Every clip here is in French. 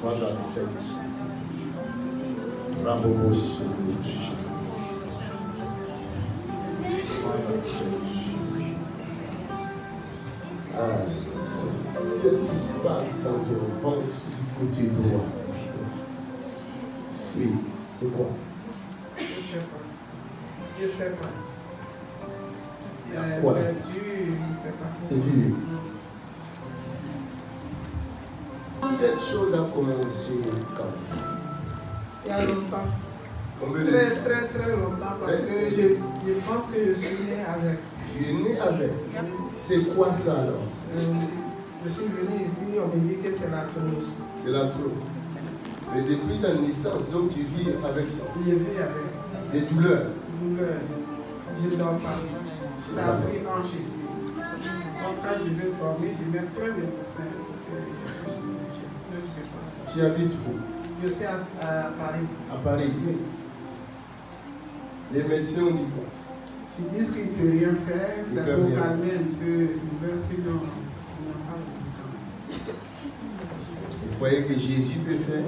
Father, thank you. Rabobos. Qu'est-ce qui se passe dans ton ventre où tu dois? Oui, c'est quoi? Je sais pas. Quoi? C'est dur, je sais pas. C'est dur. Cette chose a commencé quand? Il y a longtemps. Combien de Très, très, très longtemps. Parce que je pense que je suis né avec. Tu es né avec. C'est quoi ça alors? Je suis venu ici, on me dit que c'est la trousse. C'est la trousse. Mais depuis ta naissance, donc tu vis avec ça. Je vis avec. Des douleurs. Douleur. Je ne dors pas. Ça a pris hanche ici. Donc quand je vais dormir, je mets plein de poussins. Tu habites où? Je suis à Paris. À Paris. Oui. Les médecins ont dit quoi? Ils disent qu'ils ne peuvent rien faire, c'est pour calmer un peu l'hiver, sinon on n'a pas le temps. Vous croyez que Jésus peut faire?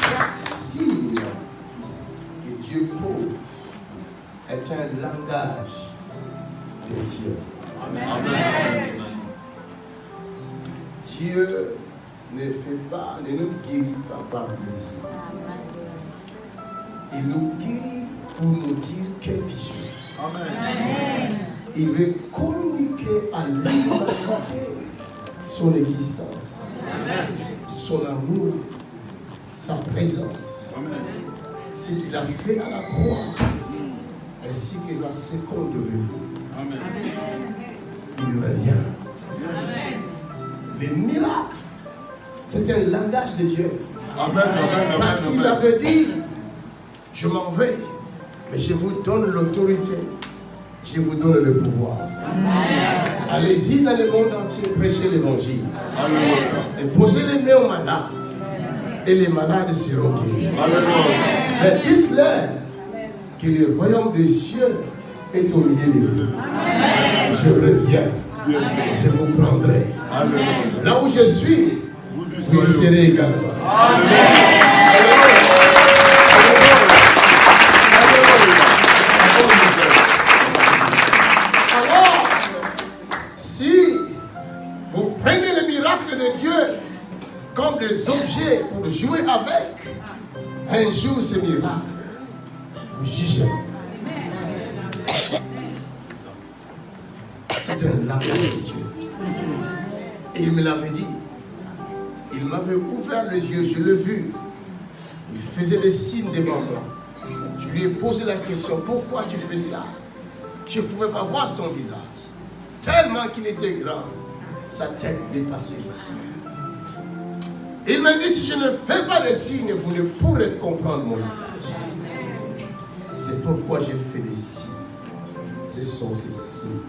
Chaque signe que Dieu pose est un langage de Dieu. Amen. Dieu ne nous guérit pas par plaisir. Il nous guérit pour nous dire quelque chose. Amen. Il veut communiquer à l'humanité son existence, Amen. Son amour, sa présence, Amen. Ce qu'il a fait à la croix, ainsi que sa seconde venue. Amen. Il revient. Amen. Les miracles, c'est un langage de Dieu. Amen. Parce qu'il avait dit, je m'en vais, mais je vous donne l'autorité, je vous donne le pouvoir. Amen. Allez-y dans le monde entier, prêchez l'évangile. Amen. Et posez les mains aux malades, et les malades seront guéris. Mais dites-leur que le royaume des cieux est au milieu de vous. Amen. Je reviens. Je vous prendrai. Amen. Là où je suis, vous y serez également. Amen. Alors, si vous prenez les miracles de Dieu comme des objets pour jouer avec, un jour ces miracles, vous jugerez. C'est un langage de Dieu. Et il me l'avait dit. Il m'avait ouvert les yeux, je l'ai vu. Il faisait des signes devant moi. Je lui ai posé la question, pourquoi tu fais ça? Je ne pouvais pas voir son visage. Tellement qu'il était grand, sa tête dépassait ici. Il m'a dit, si je ne fais pas de signes, vous ne pourrez comprendre mon langage. C'est pourquoi j'ai fait des signes. Ce sont ces signes.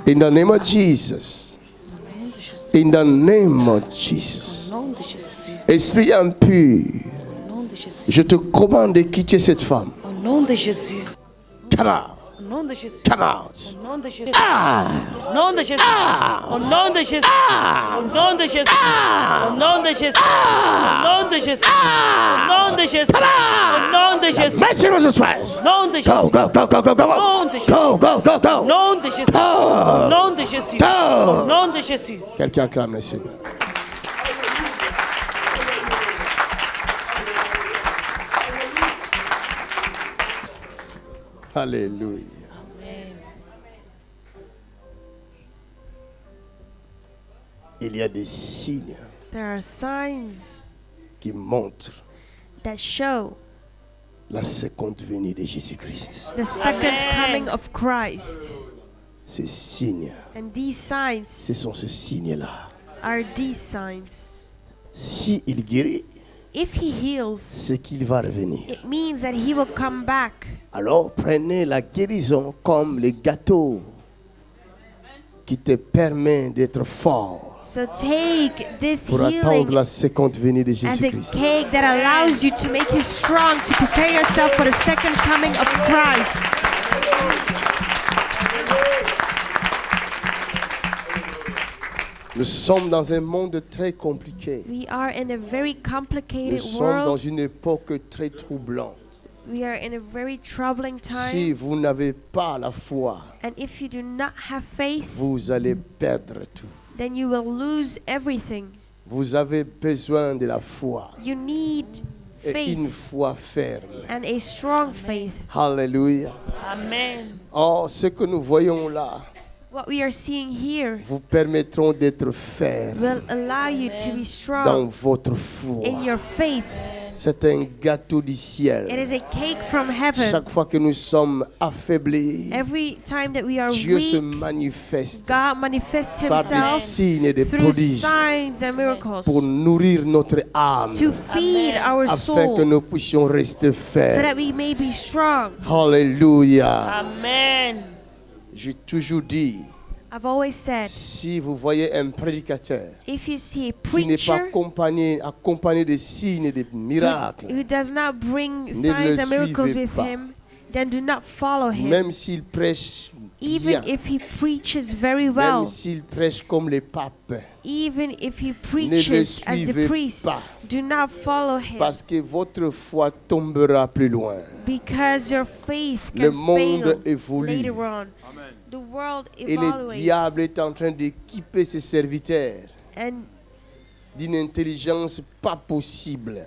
In the name of Jesus. In the name of Jesus. Esprit impur, je te commande de quitter cette femme. Au nom de Jésus. Come out. Au nom de Jésus. Come out. Au nom de Jésus. Ah. Au nom de Jésus. Au nom de Jésus. Au nom de Jésus. Au nom de Jésus. Au nom de Jésus. Au nom de Jésus. Au nom de Jésus. Merci, Jesus Christ. Au nom de Jésus. Go, go, go, go, go, go. Go, go, go, go. Au nom de Jésus. Au nom de Jésus. Au nom de Jésus. Quelqu'un acclame le Seigneur. Alléluia. Il y a des signes There are signs qui montrent that show la seconde venue de Jésus-Christ. the second coming of Christ. ces signes. And these signs Ce sont ces signes-là. are these signs. Si il guérit, If he heals, c'est qu'il va revenir. it means that he will come back. Alors prenez la guérison comme le gâteau qui te permet d'être fort So take this pour attendre healing la seconde venue de as a Jésus-Christ. cake that allows you to make you strong, to prepare yourself for the second coming of Christ. Nous sommes dans un monde très compliqué. We are in a very Nous complicated sommes dans world. une époque très troublante. We are in a very troubling Si time. vous n'avez pas la foi, And if you do not have faith, vous allez perdre tout. then you will lose everything. Vous avez besoin de la foi You need et une faith foi ferme. and a strong faith. Alléluia. Amen. Oh, ce que nous voyons là What we are seeing here vous permettront d'être ferme will allow you to be dans strong votre foi. in your faith. C'est un gâteau du It ciel. is a cake from heaven. Chaque fois que nous sommes affaiblis, Every time that we are Dieu se weak, manifeste God manifests par des himself signes et des through prodiges signs and miracles pour nourrir notre âme, to feed our afin que soul nous puissions rester so that fermes. we may be strong. Alléluia. Amen. J'ai toujours dit, I've always said, si vous voyez un prédicateur if you see a qui n'est pas preacher accompagné de signes et de miracles, who does not bring Ne signs le and miracles suivez with pas. him, then do not follow him. même s'il prêche Even bien, if he preaches very même well, s'il prêche comme les papes, even if he ne le preaches as the suivez priest, pas, do not follow him, parce que votre foi tombera plus loin. because your faith Le can monde fail évolue. later on. The world Et le diable evaluates, est en train d'équiper ses serviteurs and d'une intelligence pas possible.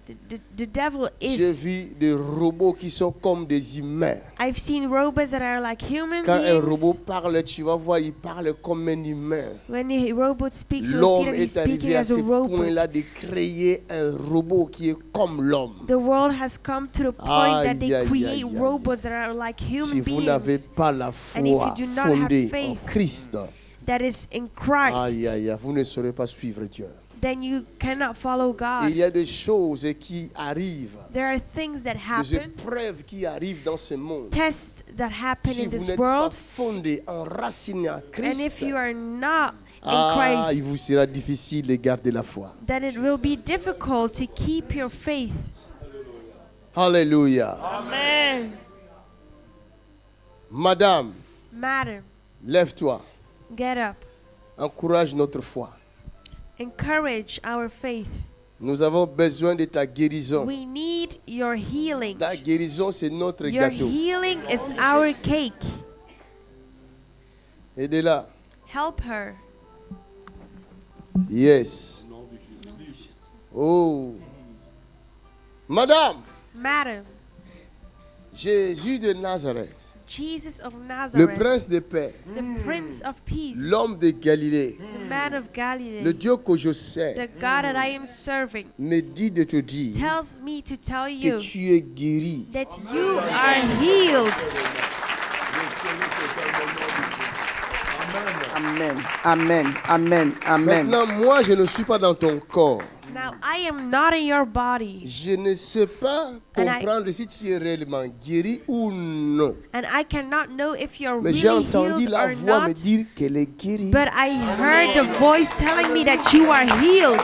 the devil J'ai is. vu des robots qui sont comme des humains. I've seen robots that are like human Quand un robot beings. parle, tu vas voir, il parle comme un humain. When a robot speaks, you'll see L'homme that he's est speaking arrivé à as ce a point-là robot. de créer un robot qui est comme l'homme. The world has come to the point that Aïe, they aïe, create aïe, aïe. robots that are like Si human vous n'avez beings pas la And if foi you do not have fondée en faith, Christ, that is in Christ, aïe, aïe, aïe, vous ne saurez pas suivre Dieu. then you cannot follow Il God. y a des choses qui arrivent, There are things that des happen, épreuves qui arrivent dans ce monde. tests that happen Si in vous this n'êtes pas world, fondé, enraciné en and Christ, if you are not in il Christ, vous sera difficile de garder la foi. then it will be difficult to keep your faith. Alléluia. Amen. Madame, Madam, lève-toi. get up. Encourage notre foi. Encourage our faith. Nous avons besoin de ta guérison. We need your healing. Ta guérison, c'est notre Your gâteau. healing is our cake. Aidez-la. Help her. Yes. Oh. Madame, Madam, Jésus de Nazareth, Jesus of le Nazareth, prince de paix, the Prince of Peace, l'homme de Galilée, the man of Galilee, le Dieu que je sais, the God that I am serving, me dit de te dire tells me to tell que you tu es guéri. that you are healed. Amen. Amen. Amen. Amen. Maintenant, moi, je ne suis pas dans ton corps. Now, I am not in your body, Je ne sais pas And I- comprendre si tu es réellement guéri ou non. and I cannot know if you're Mais j'ai really entendu healed la or voix me not, dire qu'elle est guérie. but I heard the voice telling me that you are healed.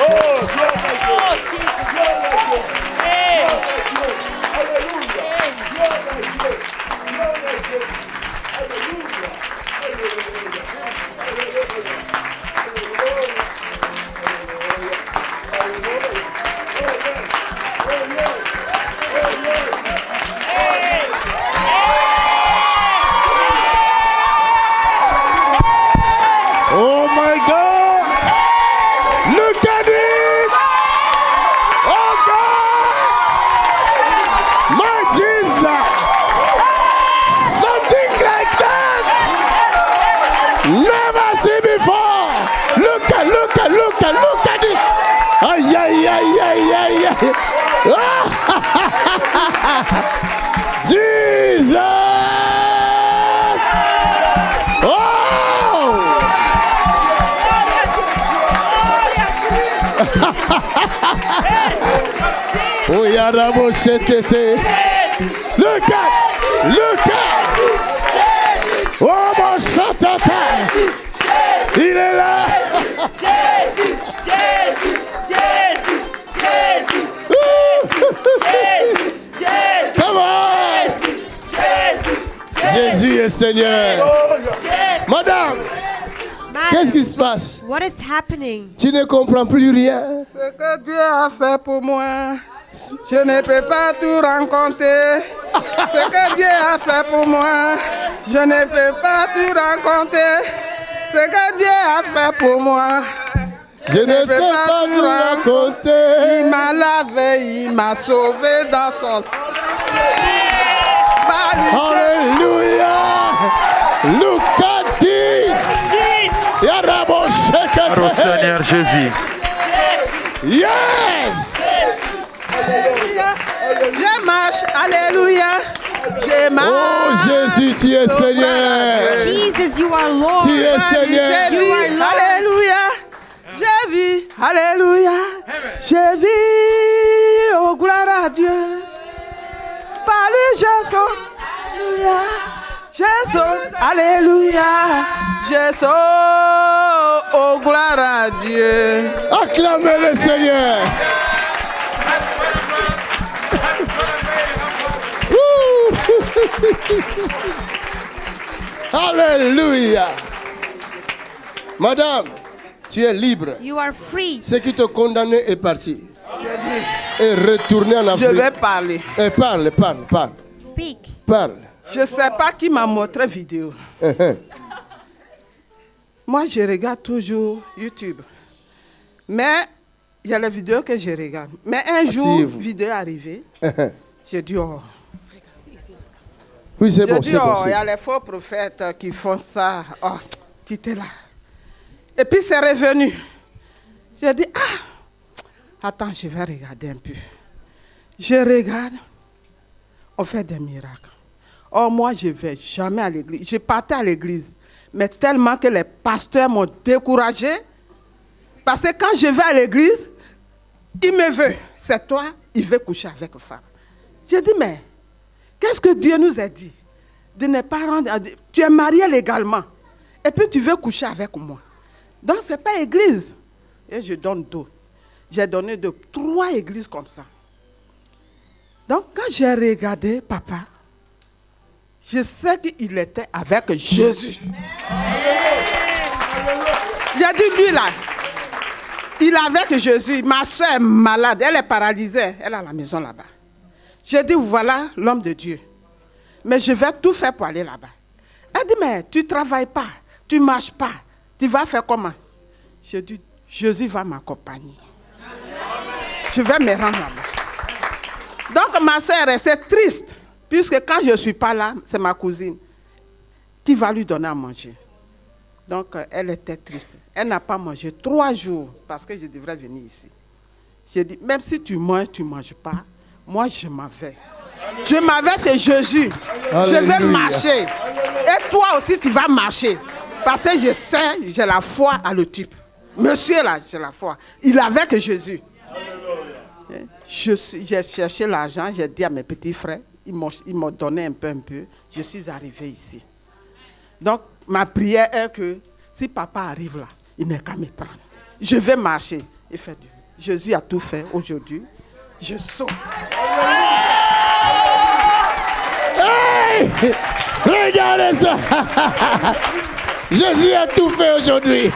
Oh, Jesus. Hey. Oh my God! Look at this! Jesus! Oh! Oh, Yarabo Shetete. Look at! Oh, mon Shatata! Il est là! Come on! Jésus est Seigneur. Madame, qu'est-ce qui se passe? What is happening? Tu ne comprends plus rien. Ce que Dieu a fait pour moi, je ne peux pas tout raconter. Ce que Dieu a fait pour moi, je ne peux pas tout raconter. Ce que Dieu a fait pour moi, Je ne sais pas nous raconter. il m'a lavé, il m'a sauvé dans son sang. Alléluia. Look at this. Yarabo Au Shekete. Seigneur Jésus. Yes. Alléluia. Je marche, alléluia. Je marche. Oh Jésus, tu es Seigneur. Jesus, you are Lord. Tu es Seigneur. Je vis, alléluia. Je vis, alléluia. Je vis, oh gloire à Dieu. Par lui je saute, alléluia. Je saute, alléluia. Je saute, oh gloire à Dieu. Acclamez le Seigneur. Wouh. Alléluia. Madame, tu es libre. You are free. Ce qui te condamnait est parti. Je dis, Et retourné en je Afrique. vais parler. Et parle. Speak. Parle. Je ne sais pas qui m'a montré vidéo. Moi, je regarde toujours YouTube. Mais il y a les vidéos que je regarde. Mais un jour, Asseyez-vous. vidéo est arrivée. J'ai dit, oh. Oui, c'est J'ai bon, dit, c'est bon. oh, il y a les faux prophètes qui font ça. Oh, qui étaient là. Et puis, c'est revenu. J'ai dit, attends, je vais regarder un peu. Je regarde. On fait des miracles. Oh, moi, je ne vais jamais à l'église. Je partais à l'église. Mais tellement que les pasteurs m'ont découragé. Parce que quand je vais à l'église, il me veut. C'est toi, il veut coucher avec une femme. J'ai dit, mais qu'est-ce que Dieu nous a dit? De ne pas rendre. Tu es marié légalement. Et puis tu veux coucher avec moi. Donc, ce n'est pas église. Et je donne d'autres. J'ai donné 3 églises comme ça. Donc, quand j'ai regardé papa, je sais qu'il était avec Jésus. J'ai dit, lui là, il est avec Jésus. Ma soeur est malade, elle est paralysée. Elle est à la maison là-bas. J'ai dit, voilà l'homme de Dieu. Mais je vais tout faire pour aller là-bas. Elle dit, mais tu ne travailles pas, tu ne marches pas. Tu vas faire comment? J'ai dit, Jésus va m'accompagner. Je vais me rendre là-bas. Donc ma soeur est restée triste. Puisque quand je ne suis pas là, c'est ma cousine qui va lui donner à manger. Donc elle était triste. Elle n'a pas mangé 3 jours parce que je devrais venir ici. J'ai dit, même si tu manges, tu ne manges pas, moi je m'en vais. Je m'en vais, c'est Jésus. Alléluia. Je vais marcher. Et toi aussi, tu vas marcher. Parce que je sais, j'ai la foi à le type. Monsieur là, j'ai la foi. Il est avec Jésus. J'ai cherché l'argent, j'ai dit à mes petits frères, ils m'ont donné un peu. Je suis arrivé ici. Donc, ma prière est que si papa arrive là, il n'est qu'à me prendre. Je vais marcher. Et faire Dieu. Jésus a tout fait aujourd'hui. Je saute. Hey! Regardez ça. Jésus a tout fait aujourd'hui.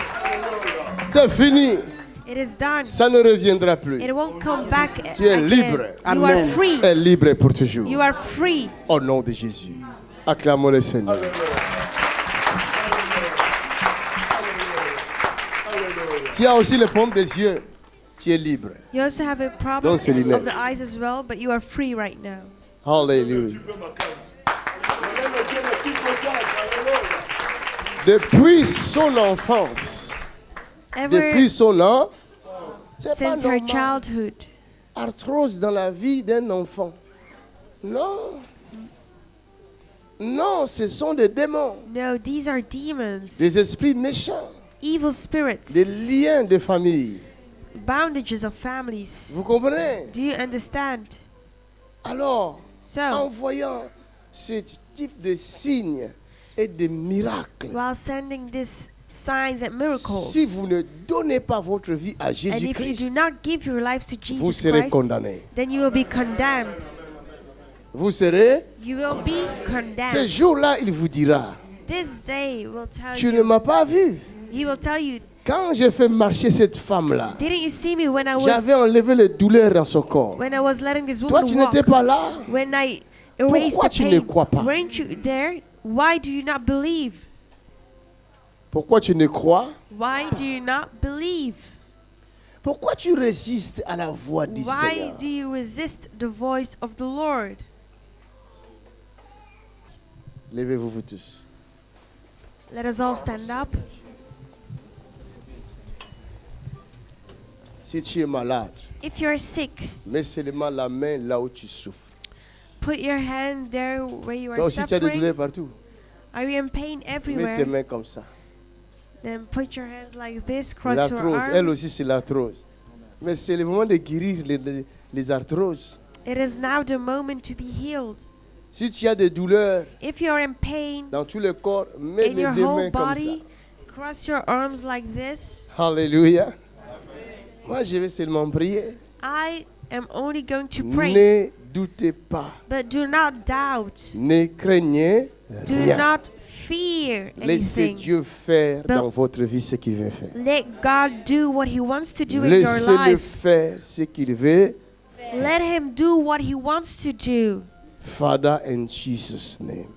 C'est fini. It is done. Ça ne reviendra plus. It won't come back Tu es again. libre. You are free. Elle est libre pour toujours. You are free. Au nom de Jésus. Acclamons le Seigneur. Tu as aussi le paume des yeux. Tu es libre. You also have a problem Don't say of the eyes as well, but you are free right now. Alléluia. Depuis son enfance, depuis Ever son an, c'est pas since her normal. childhood, arthrose dans la vie d'un enfant. Non. Non, ce sont des démons, No, these are demons, des esprits méchants, evil spirits, des liens de famille. bondages of families. Vous comprenez? Do you understand? Alors, So, en voyant ce type de signes et de miracles, while sending these signs and miracles, si vous ne donnez pas votre vie à and if you Jésus-Christ, do not give your lives to vous Jesus serez Christ, condamné. then you will be condemned. Vous serez, You will be ce condemned. jour-là, il vous dira, This day will tell tu ne you, m'as pas vu. he will tell you, Quand j'ai fait marcher cette femme-là, didn't you see me when j'avais enlevé les douleurs dans son corps. I was letting this Toi, woman tu walk? n'étais pas là. When I erased Pourquoi the tu ne pain, crois pas? weren't you there? Why do you not believe? Pourquoi tu ne crois? Why do you not believe? Pourquoi tu résistes à la voix du Why Seigneur? do you resist the voice of the Lord? Levez-vous vous tous. Let us all stand up. Si tu es malade, If you're sick, mets seulement la main là où tu souffres. put your hand there where you Toi are aussi, tu as des douleurs suffering. partout. Are you in pain Mets tes everywhere? mains comme ça. Then put your hands like this, cross your L'arthrose, elle arms. aussi, c'est l'arthrose. Mais c'est le moment de guérir les arthroses. It is now the moment to be healed. Si tu as des douleurs If you're in pain dans tout le corps, mets in les your deux whole mains comme ça. body, cross your arms like this. Alléluia. Moi, je vais seulement prier. I am only going to pray, Ne doutez pas. but do not doubt. Ne craignez Do rien. not fear Laissez anything. Dieu faire But- dans votre vie ce qu'il veut faire. Let God do what He wants to do in your Laissez-le life. faire ce qu'il veut. Let Him do what He wants to do. Father, in Jesus' name.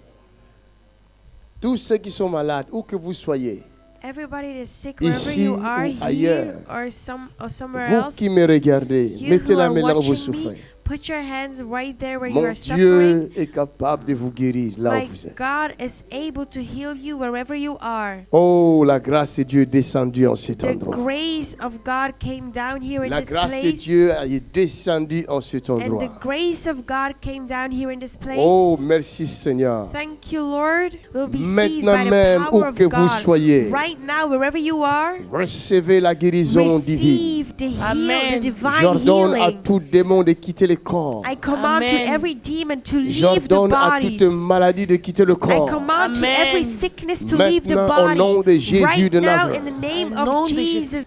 Tous ceux qui sont malades, où que vous soyez, Everybody that is sick, wherever Ici you are, ou here ailleurs. or somewhere vous else, qui me regardez, you mettez who la are main là où vous watching me, souffrez. put your hands right there where you Mon are suffering. Dieu est capable de vous guérir là My où vous êtes. God is able to heal you wherever you are. Oh, la grâce de Dieu est descendue en cet The endroit. grace of God came down here in La this grâce de place. Dieu est descendue en cet And the endroit. grace of God came down here in this place. Oh, merci Seigneur. Thank you, Lord. We'll be seized Maintenant by the même, power où of que vous God. soyez, Right now, wherever you are, recevez la guérison divine. receive the Amen. the divine J'ordonne à healing. tout démon de quitter le corps. I command to Amen. every demon to leave the J'ordonne à bodies. toute maladie de quitter le I corps. command to Amen. every sickness to leave the Maintenant, au body. nom de Jésus Right de now, Nazareth. in the name Au nom of de Jesus.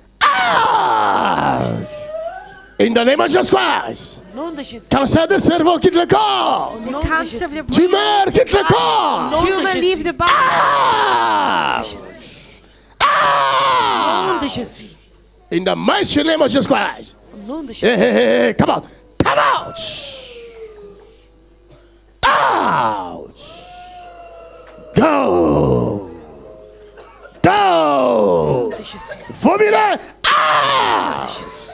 In the name of Jesus Christ. Au nom de Jésus. Cancer de cerveau, quitte le corps. Au nom de Cancer of Jésus. the brain. Tumeur, quitte le corps. nom de Tumor Jésus. leave the body. Au nom de Jésus. In the mighty name of Jesus Christ. Au nom de Hey, Jésus. hey, hey, hey, come out. Come out. Out. Go. Go. De Jésus. Vomir. Ah. Jésus.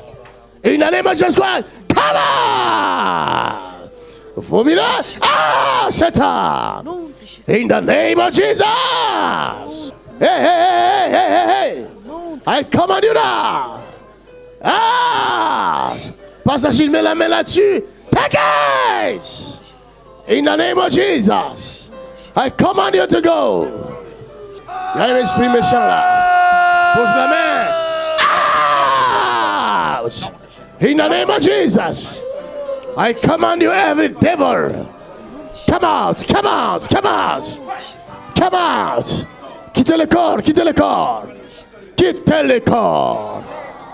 In the name of Jesus Christ. Come out. Vomir. Ah, Satan. Au nom de Jésus. In the name of Jesus. Hey, hey, hey, hey, hey, hey. I command you now. Ah! Passager, mets la main là-dessus. Take it. In the name of Jesus. I command you to go. Il y a un esprit méchant là. Pose la main. Out. In the name of Jesus. I command you, every devil. Come out, come out, come out. Come out. Quittez le corps, quittez le corps. Quittez le corps.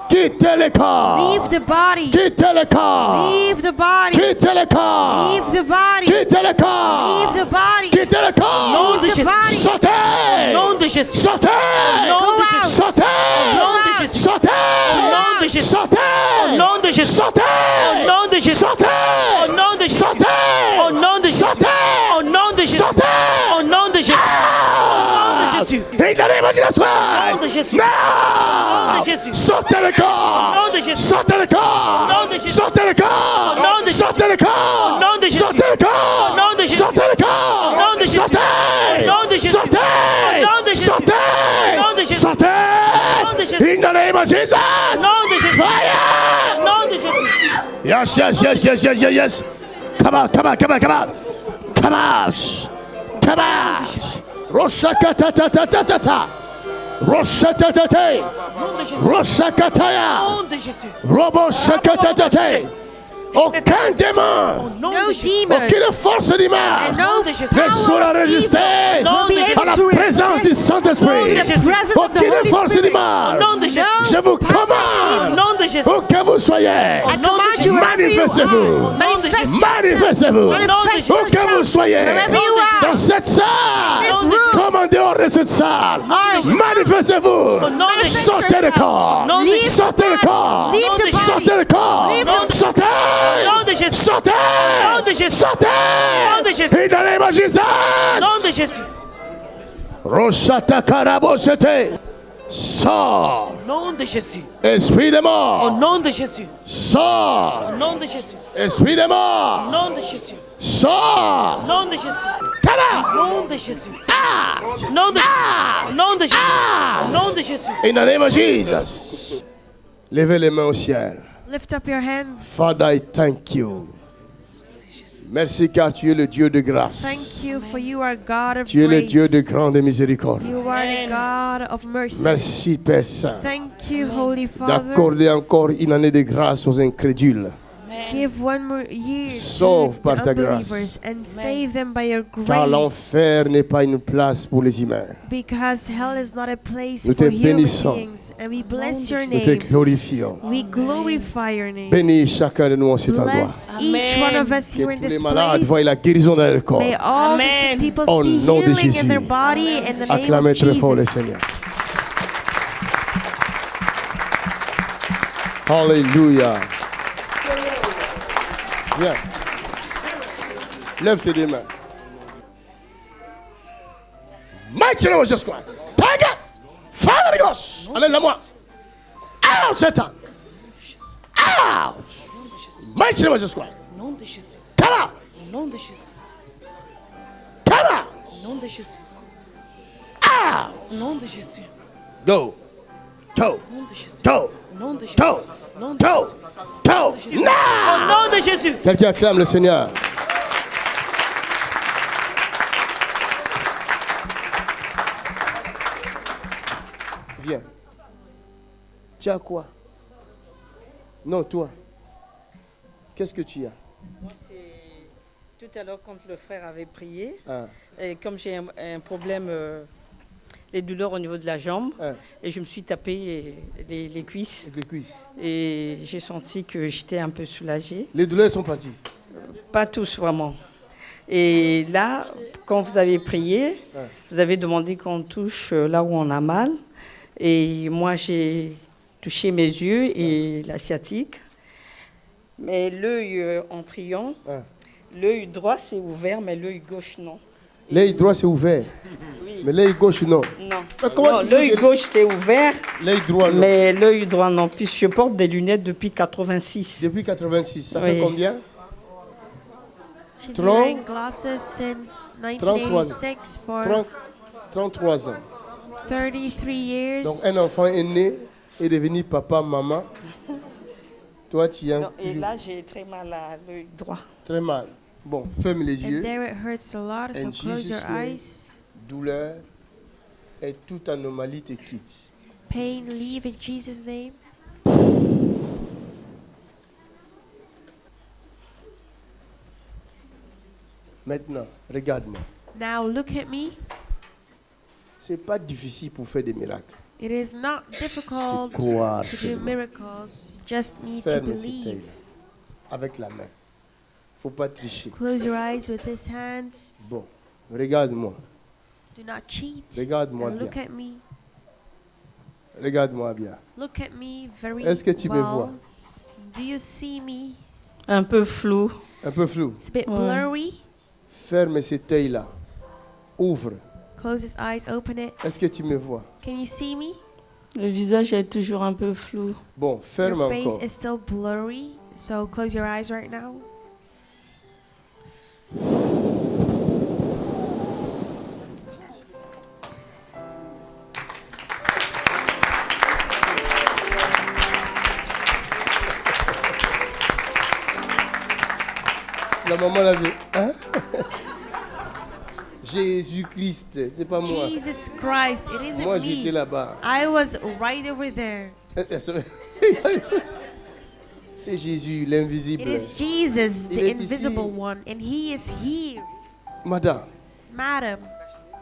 Quittez le corps. Leave the body. Quittez le corps. Leave the body. Quittez le corps. Leave the body. Quittez le corps. Leave the body. Quittez le corps. Nom de Leave the Jésus. body. Sautez. Au nom de Jésus. Sautez. Nom de Go Jésus. out. Sautez. Nom de Jésus. Sautez. Nom de Jésus. Sautez. Nom de Jésus. Sautez. Au nom de Jésus. Sautez. Au nom de Jésus. Sautez. Au nom de Jésus. Sautez. Au nom de Jésus. Sautez. Au nom de Jésus. Au nom de Jésus. In the name of Jesus Au nom de Christ. Jésus. Now. Au nom de Jésus. Sautez le corps. Au nom de Jésus. Sautez le corps. Au nom de Jésus. Sautez le corps. Au nom de Jésus. Sautez le corps. Au nom de Jésus. Sautez le corps. Au nom de Jésus. Sautez le corps. Au nom de Jésus. Sautez. Au nom de Jésus. Sautez. Au nom de Jésus. Sautez. Au nom de Jésus. Sautez. Au nom de Jésus. In the name of Jesus. Au nom de Jésus. Fire. Au nom de Jésus. Yes, yes, yes, yes, yes, yes, yes. Come out, come out, come out, come out. Come out. Come out. Roshakatatatata. Roshatatata. Nom de Jésus. Roshakataya. Nom de Jésus. Robo shakatatata. Aucun démon, Nom No de Jésus. demon aucune force du and mal no de Jésus. ne saura power of résister evil will be à la able to présence du resist Saint-Esprit. to the presence of the Aucune Holy force du Spirit. mal. Nom de Jésus. Je vous Au commande, nom de Jésus. où que vous soyez, I nom de command Jésus. you wherever you manifestez-vous. are. Manifest yourself. Manifestez-vous. Manifest Où que vous yourself. soyez, Wherever you dans are. cette salle, This room. comme en dehors de cette salle, manifestez-vous. nom de Jésus. Sortez le corps. Nom de Jésus. Sortez le corps. Leave the body. Sortez le corps. Leave the body. Sortez. Nom de Jésus. Sortez. Nom de Jésus. Sortez. Nom de Jésus. In the name of Jesus. Nom de Jésus. Roshata karabosete. Sors. Nom de Jésus. Esprit de Au mort. nom de Jésus. Sors. Au nom de Jésus. Esprit de mort. Au nom de Jésus. Sors. Au nom de Jésus. Come Au nom de Jésus. Au nom de Jésus. Au nom de Jésus. Au nom de Jésus. on. In the name of Jesus. Levez les mains au ciel. Lift up your hands. Father, I thank you. Merci car tu es le Dieu de grâce. Thank you for you are God of Tu es le grace. Dieu de grande miséricorde. You are the God of mercy. Merci Père Saint Thank you, Holy Father. d'accorder encore une année de grâce aux incrédules. Give one more year Sauve to par the ta grâce. unbelievers and save them by your Car grace. l'enfer n'est pas une place pour les humains. Because hell is not a place Nous for te human bénissons. beings. And we bless your Nous te name. glorifions. We glorify your name. Bénis chacun de nous en cet endroit. Bless each one of us Que here in tous les this malades place. voient la guérison dans leur corps. May all the Amen. sick people Au see nom de healing in Jésus. their body in the name Acclamez of très fort le Jesus. Seigneur. Alléluia. Viens. Lève tes deux mains. Mighty name of Jesus Christ. Take it. Fire the Ghost. Amène-la-moi. Out, Satan. Out. Mighty name of Jesus Christ. Au nom de Jésus. Come out. Au nom de Jésus. Come out. Au nom de Jésus. Out. Au nom de Jésus. Go. Go. Au nom de Jésus. Go. Au nom de Jésus. Go. Au nom de Go. Jésus. Go. Au Now. nom de Jésus. Quelqu'un acclame le Seigneur. Viens. Tu as quoi? Non, toi. Qu'est-ce que tu as? Moi, c'est tout à l'heure quand le frère avait prié, Ah, et comme j'ai un problème, les douleurs au niveau de la jambe, ah, et je me suis tapé les cuisses, avec les cuisses. et j'ai senti que j'étais un peu soulagée. Les douleurs sont parties. Pas tous vraiment. Et là, quand vous avez prié, Ouais. vous avez demandé qu'on touche là où on a mal. Et moi, j'ai touché mes yeux et la sciatique. Mais l'œil, en priant, Ouais. l'œil droit s'est ouvert, mais l'œil gauche, non. L'œil droit c'est ouvert, Oui. mais l'œil gauche non. Non. Mais comment Non, tu sais l'œil que- gauche s'est ouvert, L'œil droit non. mais l'œil droit non. Puisque je porte des lunettes depuis 86. Depuis 86, ça Oui. fait combien? She's 30, wearing glasses since 1986 for 33 ans. 33 years. Donc un enfant est né et devenu papa, maman. Toi tu as Non, et là, j'ai très mal à l'œil droit. très mal. Bon, ferme les And yeux. there it hurts a lot, so In close your Jesus' name. eyes. Douleur et toute anomalie te quitte. Pain, leave in Jesus' name. Maintenant, regarde-moi. Now look at me. C'est pas difficile pour faire des miracles. It is not difficult croire to do seulement. miracles. Just need to Ferme ces believe. tailles avec la main. Faut pas tricher. Close your eyes with this hand. Bon, regarde-moi. Do not cheat. Regarde-moi And look bien. at me. Regarde-moi bien. Look at me very Est-ce que tu me well. vois? Do you see me? Un peu flou. Un peu flou. It's a bit Ouais. blurry. Ferme ces tailles-là. Ouvre. Close his eyes, open it. Est-ce que tu me vois? Can you see me? Le visage est toujours un peu flou. Bon, ferme Your face encore. is still blurry, so close your eyes right now. maman l'a vu. Hein? Jésus-Christ, c'est pas moi. Jesus Christ, it isn't Moi, j'étais me. là-bas. I was right over there. C'est Jésus, l'invisible. It is Jesus, Il the est ici. invisible one, and he is here. Madame, Madam,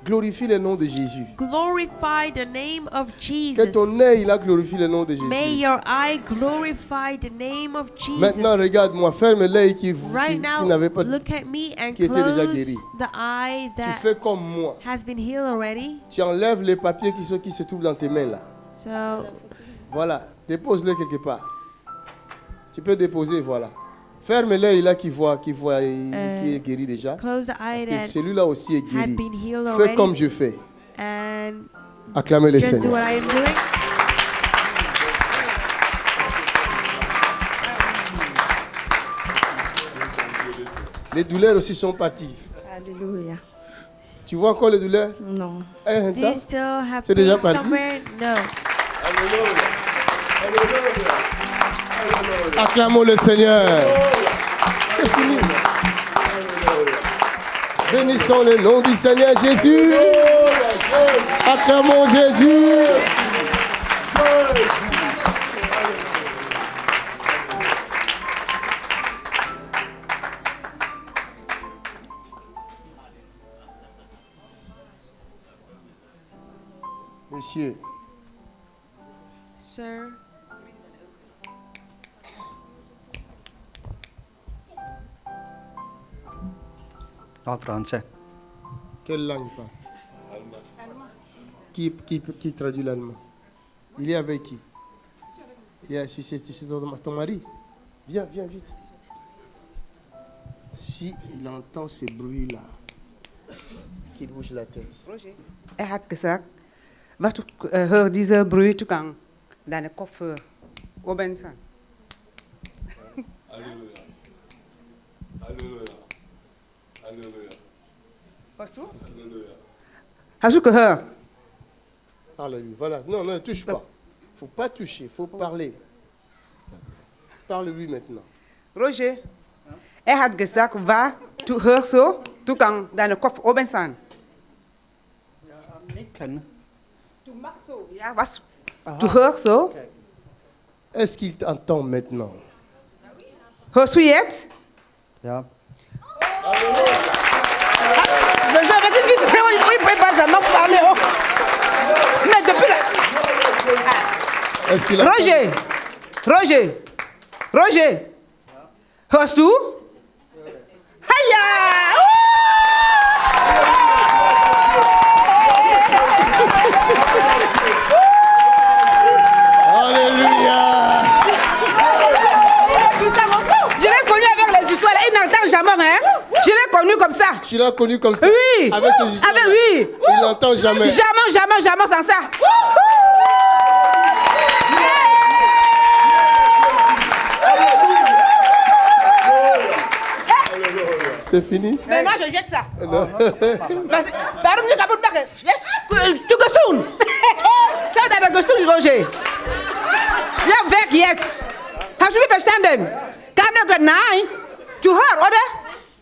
glorifie le nom de Jésus. glorify the name of Que Jesus. ton œil, il a glorifié le nom de May Jésus. your eye glorify the name of Jesus. Maintenant, regarde-moi, ferme l'œil qui Right now, n'avait pas. look at me and qui était déjà close guéri. the eye Tu that fais comme moi. has been healed already. Tu enlèves les papiers qui se trouvent dans tes mains là. So, Voilà, dépose-le quelque part. Tu peux déposer, voilà. Ferme l'œil là qui voit, qui est guéri déjà. close the Parce eye que that celui-là aussi est had guéri. been healed Fais comme already je fais. and Acclamez le just do Seigneur. what I am doing. Les douleurs aussi sont parties. Alléluia. Tu vois encore les douleurs? Non. Un Do you temps? still have C'est déjà pain parti? somewhere? No. Acclamons le Seigneur. C'est fini. Bénissons le nom du Seigneur Jésus. Acclamons Jésus. Messieurs, Sir, En français. quelle langue il parle? Qui traduit l'allemand? Il est avec qui? Il est chez ton mari? Viens, viens vite. Si il entend ces bruits-là, qu'il bouge la tête. Hij had gezegd, wat hoor deze bruit toegang dan de koffer open staan. Alléluia. Alléluia. Alléluia. Was tu? Alléluia. Hast du gehört? Parle-lui. Voilà. Non, ne touche pas. Il ne faut pas toucher, il faut parler. Parle-lui maintenant. Roger, hij had gezegd, waar tu hoort zo toegang dan de koffer open staan. Niet kennen. Tu mag zo, ja, was? Tu hoort zo? Est-ce qu'il t'entend maintenant? Hoort u het? Ja. Vas-y, dis, oui, pas seulement parler. Oh. Mais depuis là. Est-ce qu'il entend? Roger, hörst du? Hiya! Alléluia! Je l'ai connu avec les histoires, il n'entend jamais, hein? Je l'ai connu comme ça. Tu l'as connu comme ça? Oui. Avec ses histoires? Oui. Il n'entend jamais. Jamais sans ça. C'est fini? Maintenant, je jette ça. Non. Waarom nu kapot maken? Yes, tu gezoen. Kijk daar, gezoen, Roger. Ja, weg jetzt. Hast du mich verstanden? Kann er nein? Tu hört, oder?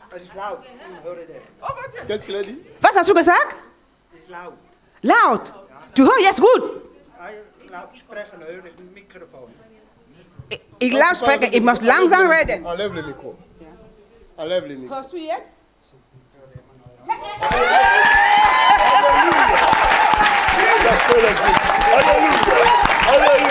Het is laut. Hoor je dat? Qu'est-ce qu'il a dit? Was hast du gesagt? Het is laut. Laut. Tu hörst jetzt gut. Als je laut spreken, hoor je de microfoon. Ich laut sprechen, ich muss langsam reden. Enlève le micro. Enlève le micro. Hörst du jetzt? Alléluia. Alléluia.